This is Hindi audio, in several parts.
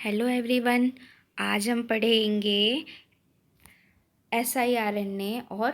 Hello everyone. आज हम पढ़ेंगे SIRNA और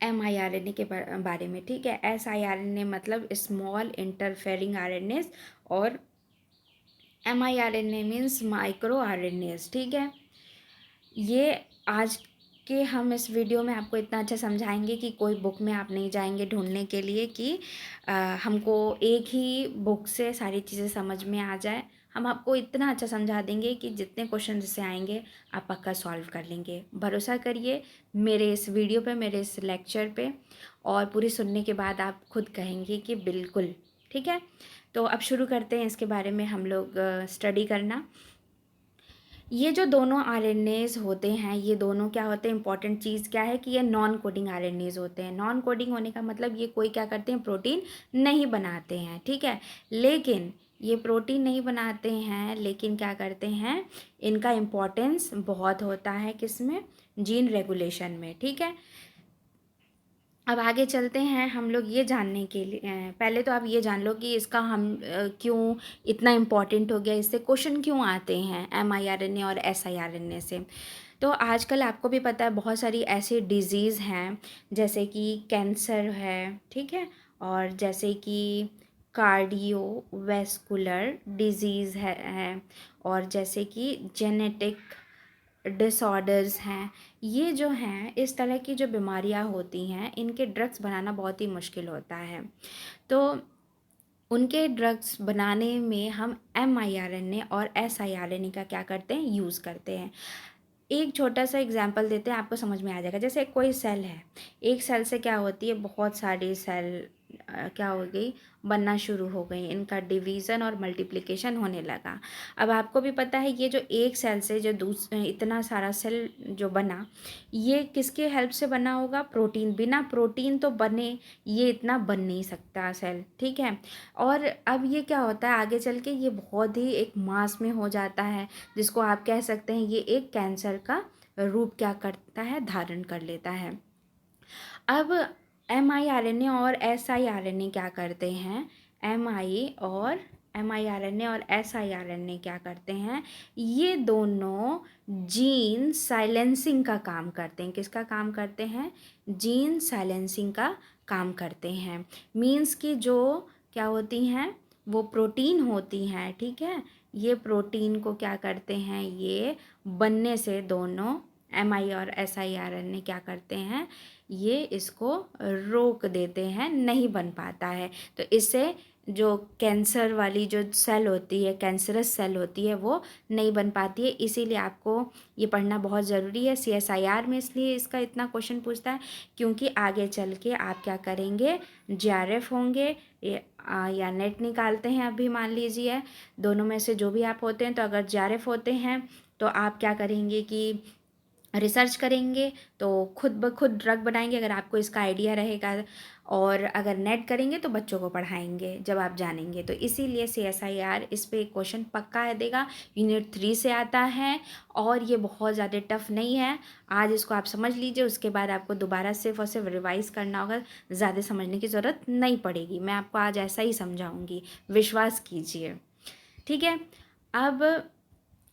mRNA के बारे में। ठीक है, SIRNA मतलब स्मॉल इंटरफेरिंग आरएनएस और mRNA मीन्स माइक्रो आरएनएस। ठीक है, ये आज के हम इस वीडियो में आपको इतना अच्छा समझाएंगे कि कोई बुक में आप नहीं जाएंगे ढूंढने के लिए कि हमको एक ही बुक से सारी चीज़ें समझ में आ जाए। हम आपको इतना अच्छा समझा देंगे कि जितने क्वेश्चन से आएंगे आप पक्का सॉल्व कर लेंगे। भरोसा करिए मेरे इस वीडियो पे, मेरे इस लेक्चर पे, और पूरी सुनने के बाद आप खुद कहेंगे कि बिल्कुल। ठीक है, तो अब शुरू करते हैं इसके बारे में हम लोग स्टडी करना। ये जो दोनों आरएनएज होते हैं, ये दोनों क्या होते हैं, इंपॉर्टेंट चीज़ क्या है कि ये नॉन कोडिंग आरएनएज होते हैं। नॉन कोडिंग होने का मतलब ये कोई क्या करते हैं, प्रोटीन नहीं बनाते हैं। ठीक है, लेकिन ये प्रोटीन नहीं बनाते हैं, लेकिन क्या करते हैं, इनका इम्पोर्टेंस बहुत होता है किसमें, जीन रेगुलेशन में। ठीक है, अब आगे चलते हैं हम लोग ये जानने के लिए। पहले तो आप ये जान लो कि इसका हम क्यों इतना इम्पॉर्टेंट हो गया, इससे क्वेश्चन क्यों आते हैं mRNA और siRNA से। तो आजकल आपको भी पता है बहुत सारी ऐसी डिज़ीज़ हैं जैसे कि कैंसर है, ठीक है, और जैसे कि कार्डियोवैस्कुलर डिज़ीज़ है, और जैसे कि जेनेटिक डिसऑर्डर्स हैं। ये जो हैं, इस तरह की जो बीमारियां होती हैं, इनके ड्रग्स बनाना बहुत ही मुश्किल होता है। तो उनके ड्रग्स बनाने में हम mRNA और siRNA का क्या करते हैं, यूज़ करते हैं। एक छोटा सा एग्जांपल देते हैं, आपको समझ में आ जाएगा। जैसे कोई सेल है, एक सेल से क्या होती है, बहुत सारी सेल क्या हो गई, बनना शुरू हो गई, इनका डिवीज़न और मल्टीप्लिकेशन होने लगा। अब आपको भी पता है ये जो एक सेल से जो इतना सारा सेल जो बना, ये किसके हेल्प से बना होगा, प्रोटीन। बिना प्रोटीन तो बने ये इतना बन नहीं सकता सेल। ठीक है, और अब ये क्या होता है आगे चल के, ये बहुत ही एक मास में हो जाता है, जिसको आप कह सकते हैं ये एक कैंसर का रूप क्या करता है, धारण कर लेता है। अब mRNA और siRNA क्या करते हैं, mRNA और siRNA क्या करते हैं, ये दोनों जीन साइलेंसिंग का काम करते हैं। किसका काम करते हैं, जीन साइलेंसिंग का काम करते हैं। मीन्स कि जो क्या होती हैं, वो प्रोटीन होती हैं। ठीक है, ये प्रोटीन को क्या करते हैं, ये बनने से दोनों और siRNA क्या करते हैं, ये इसको रोक देते हैं, नहीं बन पाता है। तो इससे जो कैंसर वाली जो सेल होती है, कैंसरस सेल होती है, वो नहीं बन पाती है। इसीलिए आपको ये पढ़ना बहुत ज़रूरी है CSIR में। इसलिए इसका इतना क्वेश्चन पूछता है क्योंकि आगे चल के आप क्या करेंगे, JRF होंगे या नेट निकालते हैं। अभी मान लीजिए दोनों में से जो भी आप होते हैं, तो अगर JRF होते हैं तो आप क्या करेंगे कि रिसर्च करेंगे, तो खुद ब खुद ड्रग बनाएंगे अगर आपको इसका आइडिया रहेगा, और अगर नेट करेंगे तो बच्चों को पढ़ाएंगे जब आप जानेंगे। तो इसीलिए CSIR इस पे क्वेश्चन पक्का देगा, यूनिट 3 से आता है, और ये बहुत ज़्यादा टफ नहीं है। आज इसको आप समझ लीजिए, उसके बाद आपको दोबारा सिर्फ और सिर्फ रिवाइज़ करना होगा, ज़्यादा समझने की ज़रूरत नहीं पड़ेगी। मैं आपको आज ऐसा ही समझाऊँगी, विश्वास कीजिए। ठीक है, अब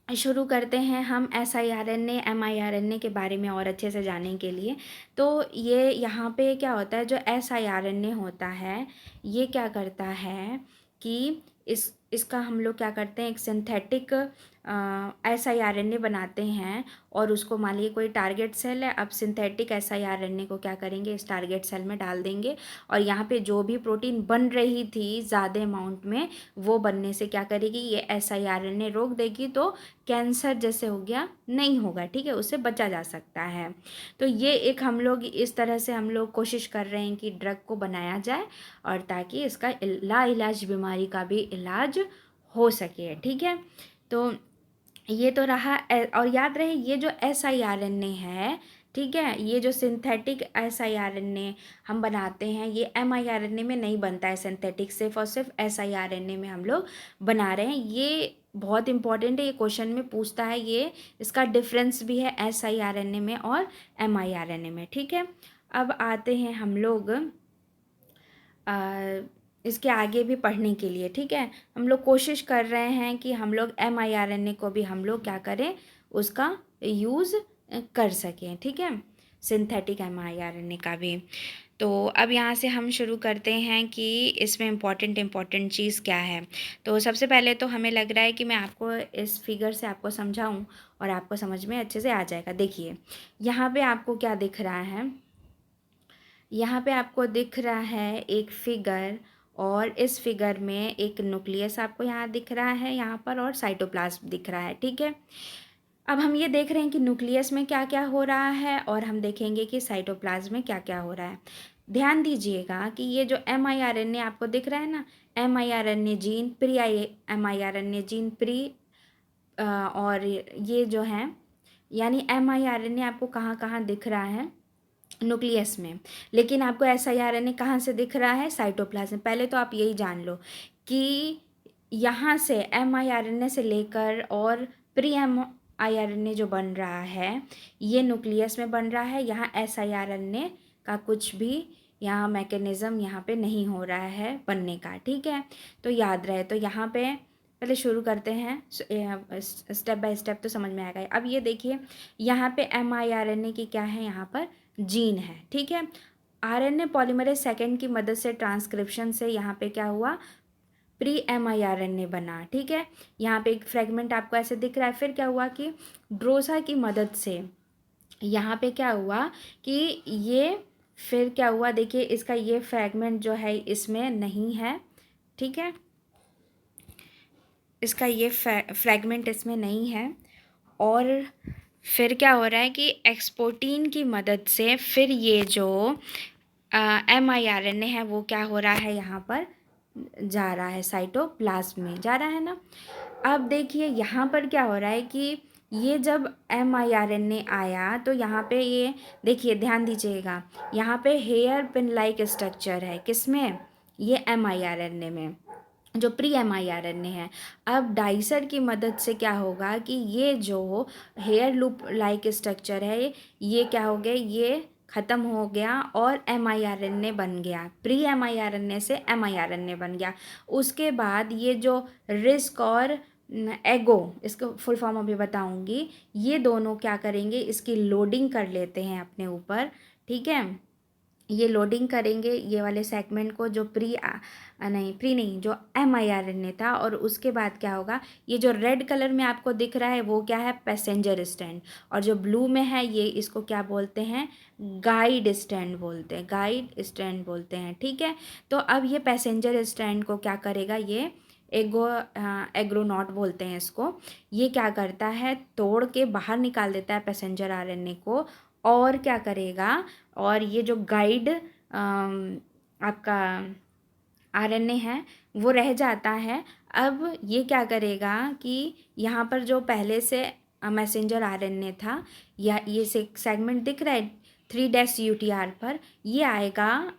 शुरू करते हैं हम siRNA mRNA के बारे में और अच्छे से जानने के लिए। तो ये यहाँ पे क्या होता है, जो siRNA होता है, ये क्या करता है कि इसका हम लोग क्या करते हैं, एक सिंथेटिक siRNA बनाते हैं, और उसको मान लीजिए कोई टारगेट सेल है, अब सिंथेटिक siRNA को क्या करेंगे, इस टारगेट सेल में डाल देंगे, और यहाँ पे जो भी प्रोटीन बन रही थी ज़्यादा अमाउंट में, वो बनने से क्या करेगी, ये siRNA रोक देगी, तो कैंसर जैसे हो गया नहीं होगा। ठीक है, उससे बचा जा सकता है। तो ये एक हम लोग इस तरह से हम लोग कोशिश कर रहे हैं कि ड्रग को बनाया जाए, और ताकि इसका लाइलाज बीमारी का भी इलाज हो सके। ठीक है, तो ये तो रहा। और याद रहे ये जो siRNA है, ठीक है, ये जो सिंथेटिक siRNA हम बनाते हैं, ये mRNA में नहीं बनता है सिंथेटिक, सिर्फ और सिर्फ siRNA में हम लोग बना रहे हैं। ये बहुत इंपॉर्टेंट है, ये क्वेश्चन में पूछता है, ये इसका डिफरेंस भी है siRNA में और mRNA में। ठीक है, अब आते हैं हम लोग इसके आगे भी पढ़ने के लिए, ठीक है। हम लोग कोशिश कर रहे हैं कि हम लोग mRNA को भी हम लोग क्या करें, उसका यूज़ कर सकें, ठीक है, सिंथेटिक mRNA का भी। तो अब यहाँ से हम शुरू करते हैं कि इसमें इम्पॉर्टेंट चीज़ क्या है। तो सबसे पहले तो हमें लग रहा है कि मैं आपको इस फिगर से आपको समझाऊं और आपको समझ में अच्छे से आ जाएगा। देखिए यहाँ पे आपको क्या दिख रहा है, यहाँ पे आपको दिख रहा है एक फिगर, और इस फिगर में एक न्यूक्लियस आपको यहाँ दिख रहा है यहाँ पर, और साइटोप्लाज्म दिख रहा है, ठीक है। अब हम ये देख रहे हैं कि न्यूक्लियस में क्या क्या हो रहा है, और हम देखेंगे कि साइटोप्लाज्म में क्या क्या हो रहा है। ध्यान दीजिएगा कि ये जो mRNA आपको दिख रहा है ना, mRNA gene, pre mRNA gene, pre और ये जो है, यानी mRNA आपको कहाँ कहाँ दिख रहा है, न्यूक्लियस में। लेकिन आपको siRNA कहाँ से दिख रहा है, साइटोप्लाज्म। पहले तो आप यही जान लो कि यहाँ से mRNA से लेकर और प्री mRNA जो बन रहा है ये न्यूक्लियस में बन रहा है। यहाँ siRNA का कुछ भी यहाँ मैकेनिज़्म यहाँ पे नहीं हो रहा है बनने का, ठीक है। तो याद रहे, तो यहाँ पे पहले शुरू करते हैं, स्टेप बाय स्टेप तो समझ में आएगा। अब ये देखिए यहाँ पे mRNA की क्या है, यहाँ पर जीन है, ठीक है। RNA पॉलीमरेज सेकेंड की मदद से ट्रांसक्रिप्शन से यहाँ पे क्या हुआ, प्री mRNA बना, ठीक है। यहाँ पे एक फ्रेगमेंट आपको ऐसे दिख रहा है। फिर क्या हुआ कि ड्रोसा की मदद से यहाँ पे क्या हुआ कि ये, फिर क्या हुआ देखिए, इसका ये फ्रेगमेंट जो है इसमें नहीं है, ठीक है, इसका ये फ्रेगमेंट इसमें नहीं है। और फिर क्या हो रहा है कि एक्सपोर्टीन की मदद से फिर ये जो mRNA है वो क्या हो रहा है, यहाँ पर जा रहा है, साइटोप्लाज्म में जा रहा है ना। अब देखिए यहाँ पर क्या हो रहा है कि ये जब mRNA आया तो यहाँ पे ये देखिए, ध्यान दीजिएगा, यहाँ पे हेयर पिन लाइक स्ट्रक्चर है, किसमें, ये mRNA में, जो प्री mRNA है। अब डाइसर की मदद से क्या होगा कि ये जो हेयर लूप लाइक स्ट्रक्चर है ये क्या हो गया, ये ख़त्म हो गया और mRNA बन गया, प्री mRNA से mRNA बन गया। उसके बाद ये जो रिस्क और एगो, इसको फुल फॉर्म अभी बताऊंगी, ये दोनों क्या करेंगे, इसकी लोडिंग कर लेते हैं अपने ऊपर, ठीक है। ये लोडिंग करेंगे ये वाले सेगमेंट को, जो प्री नहीं, जो mRNA था। और उसके बाद क्या होगा, ये जो रेड कलर में आपको दिख रहा है वो क्या है, पैसेंजर स्टैंड, और जो ब्लू में है ये, इसको क्या बोलते हैं, गाइड स्टैंड बोलते हैं, गाइड स्टैंड बोलते हैं, ठीक है। तो अब ये पैसेंजर स्टैंड को क्या करेगा, ये एग्रोनॉट बोलते हैं इसको, ये क्या करता है, तोड़ के बाहर निकाल देता है पैसेंजर RNA को, और क्या करेगा, और ये जो गाइड आपका RNA है वो रह जाता है। अब ये क्या करेगा कि यहाँ पर जो पहले से मैसेंजर RNA था, या ये सेगमेंट दिख रहा है 3' पर, ये आएगा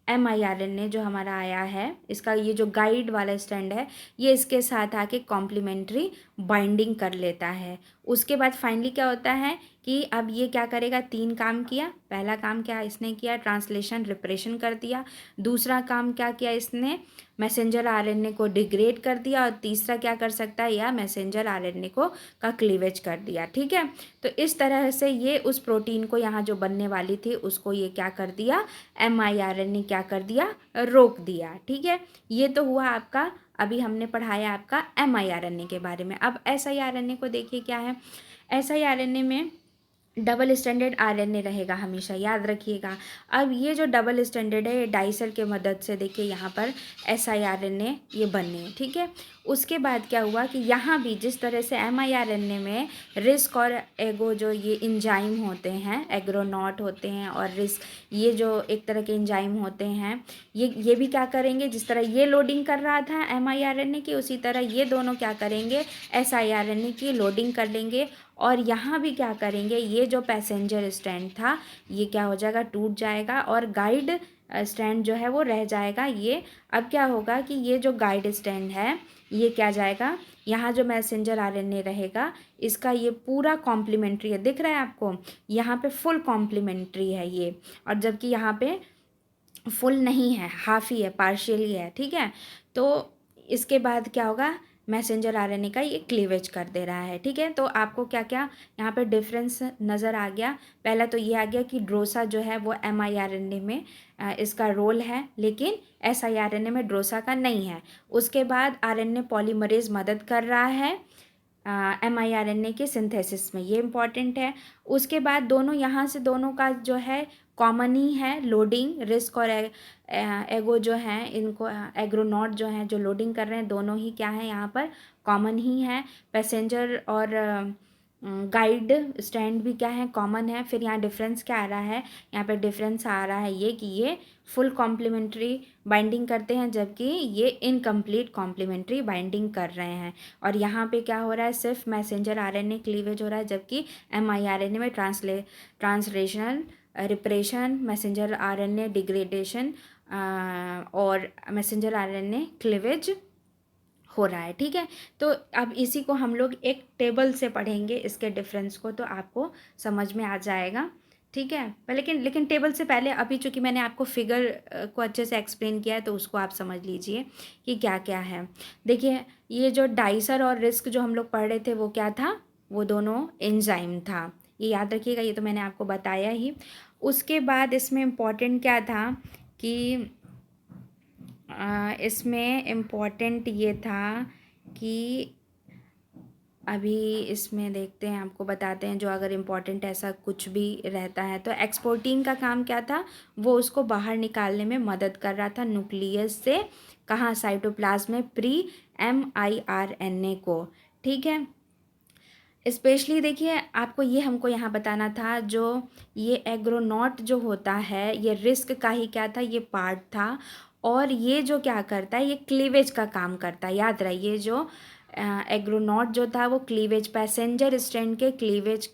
mRNA जो हमारा आया है, इसका ये जो गाइड वाला स्टैंड है ये इसके साथ आके कॉम्प्लीमेंट्री बाइंडिंग कर लेता है। उसके बाद फाइनली क्या होता है कि अब ये क्या करेगा, 3 काम किया। पहला काम क्या इसने किया, ट्रांसलेशन रिप्रेशन कर दिया। दूसरा काम क्या किया इसने, मैसेंजर RNA को डिग्रेड कर दिया। और तीसरा क्या कर सकता है, या मैसेंजर RNA को का क्लीवेज कर दिया, ठीक है। तो इस तरह से ये उस प्रोटीन को यहाँ जो बनने वाली थी उसको ये क्या कर दिया, mRNA क्या कर दिया, रोक दिया, ठीक है। ये तो हुआ आपका, अभी हमने पढ़ाया आपका mRNA के बारे में। अब siRNA को देखिए क्या है, siRNA में डबल स्टैंडर्ड RNA रहेगा हमेशा, याद रखिएगा। अब ये जो डबल स्टैंडर्ड है ये डाइसर के मदद से देखिए यहाँ पर siRNA ये बने, ठीक है। उसके बाद क्या हुआ कि यहाँ भी जिस तरह से mRNA में रिस्क और एगो जो ये इंजाइम होते हैं, एग्रोनॉट होते हैं और रिस्क, ये जो एक तरह के इंजाइम होते हैं, ये भी क्या करेंगे, जिस तरह ये लोडिंग कर रहा था mRNA की, उसी तरह ये दोनों क्या करेंगे, siRNA की लोडिंग कर लेंगे। और यहाँ भी क्या करेंगे, ये जो पैसेंजर स्टैंड था ये क्या हो जाएगा, टूट जाएगा, और गाइड स्टैंड जो है वो रह जाएगा। ये अब क्या होगा कि ये जो गाइड स्टैंड है ये क्या जाएगा, यहाँ जो मैसेंजर RNA रहेगा इसका ये पूरा कॉम्प्लीमेंट्री है, दिख रहा है आपको, यहाँ पे फुल कॉम्प्लीमेंट्री है ये। और जबकि यहाँ पे फुल नहीं है, हाफ ही है, पार्शियली है, ठीक है। तो इसके बाद क्या होगा, मैसेंजर आरएनए का ये क्लीवेज कर दे रहा है, ठीक है। तो आपको क्या क्या यहाँ पे डिफरेंस नज़र आ गया। पहला तो ये आ गया कि ड्रोसा जो है वो mRNA में इसका रोल है, लेकिन siRNA में ड्रोसा का नहीं है। उसके बाद आरएनए पॉलीमरेज मदद कर रहा है mRNA के सिंथेसिस में, ये इम्पॉर्टेंट है। उसके बाद दोनों यहाँ से दोनों का जो है कॉमन ही है, लोडिंग रिस्क और एगो जो हैं, इनको एग्रोनॉट जो हैं जो लोडिंग कर रहे हैं, दोनों ही क्या है यहाँ पर कॉमन ही है। पैसेंजर और गाइड स्टैंड भी क्या है, कॉमन है। फिर यहाँ डिफरेंस क्या आ रहा है, यहाँ पे डिफरेंस आ रहा है ये कि ये फुल कॉम्प्लीमेंट्री बाइंडिंग करते हैं, जबकि ये इनकम्प्लीट कॉम्प्लीमेंट्री बाइंडिंग कर रहे हैं। और यहाँ पे क्या हो रहा है, सिर्फ मैसेंजर आरएनए क्लीवेज हो रहा है, जबकि mRNA में translational repression, messenger RNA degradation और मैसेंजर आरएनए क्लीवेज हो रहा है, ठीक है। तो अब इसी को हम लोग एक टेबल से पढ़ेंगे, इसके डिफरेंस को, तो आपको समझ में आ जाएगा, ठीक है। पर लेकिन टेबल से पहले अभी चूँकि मैंने आपको फिगर को अच्छे से एक्सप्लेन किया है, तो उसको आप समझ लीजिए कि क्या क्या है। देखिए, ये जो डाइसर और रिस्क जो हम लोग पढ़ रहे थे वो क्या था, वो दोनों एंजाइम था, ये याद रखिएगा, ये तो मैंने आपको बताया ही। उसके बाद इसमें इम्पॉर्टेंट क्या था कि इसमें इम्पॉर्टेंट ये था कि अभी इसमें देखते हैं, आपको बताते हैं, जो अगर इम्पॉर्टेंट ऐसा कुछ भी रहता है तो एक्सपोर्टिंग का काम क्या था, वो उसको बाहर निकालने में मदद कर रहा था न्यूक्लियस से, कहाँ, साइटोप्लाज्म में प्री mRNA को, ठीक है। स्पेशली देखिए, आपको ये हमको यहाँ बताना था, जो ये एग्रोनॉट जो होता है, ये रिस्क का ही क्या था, ये पार्ट था। और ये जो क्या करता है, ये क्लीवेज का काम करता है, याद रहे, ये जो एग्रोनॉट जो था वो क्लीवेज, पैसेंजर स्ट्रैंड के क्लीवेज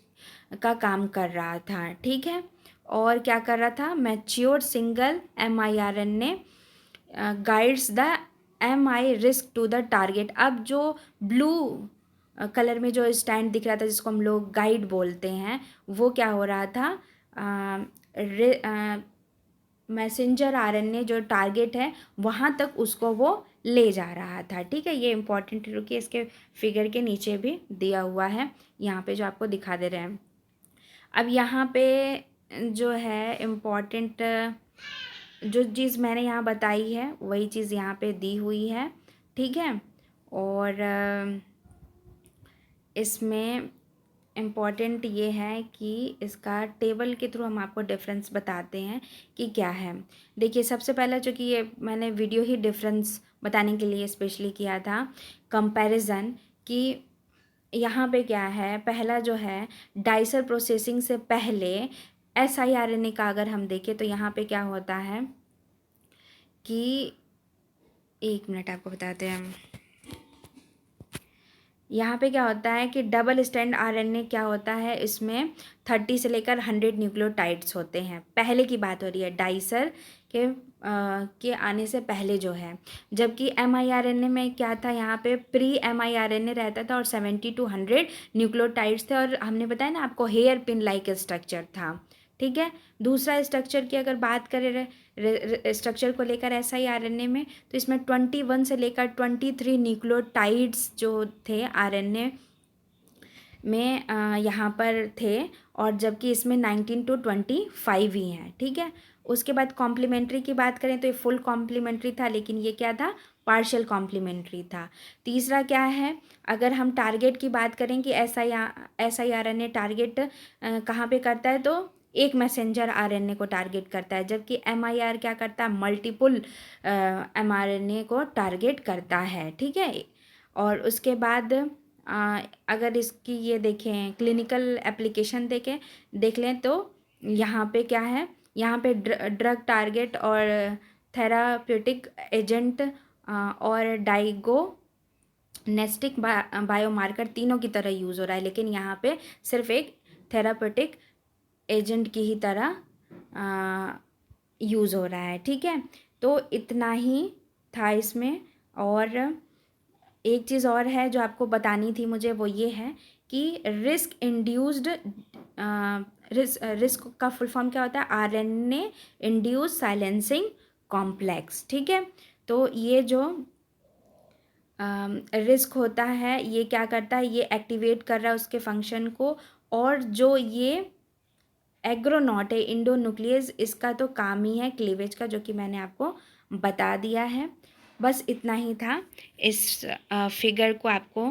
का काम कर रहा था, ठीक है। और क्या कर रहा था, mature single mRNA guides the risk to the target. अब जो ब्लू कलर में जो स्टैंड दिख रहा था, जिसको हम लोग गाइड बोलते हैं, वो क्या हो रहा था, मैसेंजर आरएनए जो टारगेट है वहाँ तक उसको वो ले जा रहा था, ठीक है। ये इम्पॉर्टेंट, रुकिए, इसके फिगर के नीचे भी दिया हुआ है, यहाँ पे जो आपको दिखा दे रहे हैं। अब यहाँ पे जो है इम्पॉर्टेंट जो चीज़ मैंने यहाँ बताई है वही चीज़ यहाँ पे दी हुई है, ठीक है। और इसमें इम्पॉर्टेंट ये है कि इसका टेबल के थ्रू हम आपको डिफरेंस बताते हैं कि क्या है। देखिए, सबसे पहला जो कि ये मैंने वीडियो ही डिफरेंस बताने के लिए स्पेशली किया था, कंपैरिजन, कि यहाँ पे क्या है, पहला जो है डाइसर प्रोसेसिंग से पहले siRNA का अगर हम देखें तो यहाँ पे क्या होता है कि, एक मिनट आपको बताते हैं, यहाँ पे क्या होता है कि डबल स्टैंड आरएनए क्या होता है, इसमें 30 से लेकर 100 न्यूक्लियोटाइड्स होते हैं, पहले की बात हो रही है, डाइसर के आने से पहले जो है। जबकि mRNA में क्या था, यहाँ पे प्री mRNA रहता था और 70 to 100 न्यूक्लियोटाइड्स थे, और हमने बताया ना आपको, हेयर पिन लाइक स्ट्रक्चर था, ठीक है। दूसरा स्ट्रक्चर की अगर बात करें, स्ट्रक्चर को लेकर siRNA में, तो इसमें 21 से लेकर 23 न्यूक्लियोटाइड्स जो थे आरएनए में यहाँ पर थे, और जबकि इसमें 19 to 25 ही हैं, ठीक है। उसके बाद कॉम्प्लीमेंट्री की बात करें तो ये फुल कॉम्प्लीमेंट्री था, लेकिन ये क्या था, पार्शियल कॉम्प्लीमेंट्री था। तीसरा क्या है, अगर हम टारगेट की बात करें कि siRNA टारगेट कहाँ पे करता है, तो एक मैसेंजर आरएनए को टारगेट करता है, जबकि MIR क्या करता है, मल्टीपल mRNA को टारगेट करता है, ठीक है। और उसके बाद अगर इसकी ये देखें, क्लिनिकल एप्लीकेशन देख लें, तो यहाँ पे क्या है, यहाँ पे ड्रग टारगेट और थेराप्यूटिक एजेंट और डायग्नोस्टिक बायोमार्कर तीनों की तरह यूज़ हो रहा है, लेकिन यहाँ पे सिर्फ एक थेराप्यूटिक एजेंट की ही तरह यूज़ हो रहा है, ठीक है। तो इतना ही था इसमें। और एक चीज़ और है जो आपको बतानी थी मुझे, वो ये है कि रिस्क इंड्यूस्ड रिस्क का फुल फॉर्म क्या होता है? आरएनए इंड्यूस साइलेंसिंग कॉम्प्लेक्स, ठीक है। तो ये जो रिस्क होता है ये क्या करता है? ये एक्टिवेट कर रहा है उसके फंक्शन को, और जो ये एग्रोनॉट है इंडोन्यूक्लियस, इसका तो काम ही है क्लीवेज का, जो कि मैंने आपको बता दिया है। बस इतना ही था। इस फिगर को आपको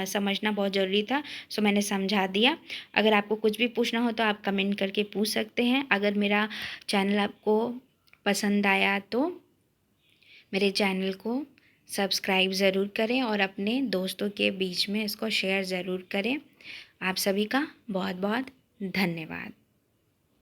समझना बहुत ज़रूरी था, सो मैंने समझा दिया। अगर आपको कुछ भी पूछना हो तो आप कमेंट करके पूछ सकते हैं। अगर मेरा चैनल आपको पसंद आया तो मेरे चैनल को सब्सक्राइब ज़रूर करें और अपने दोस्तों के बीच में इसको शेयर ज़रूर करें। आप सभी का बहुत बहुत धन्यवाद।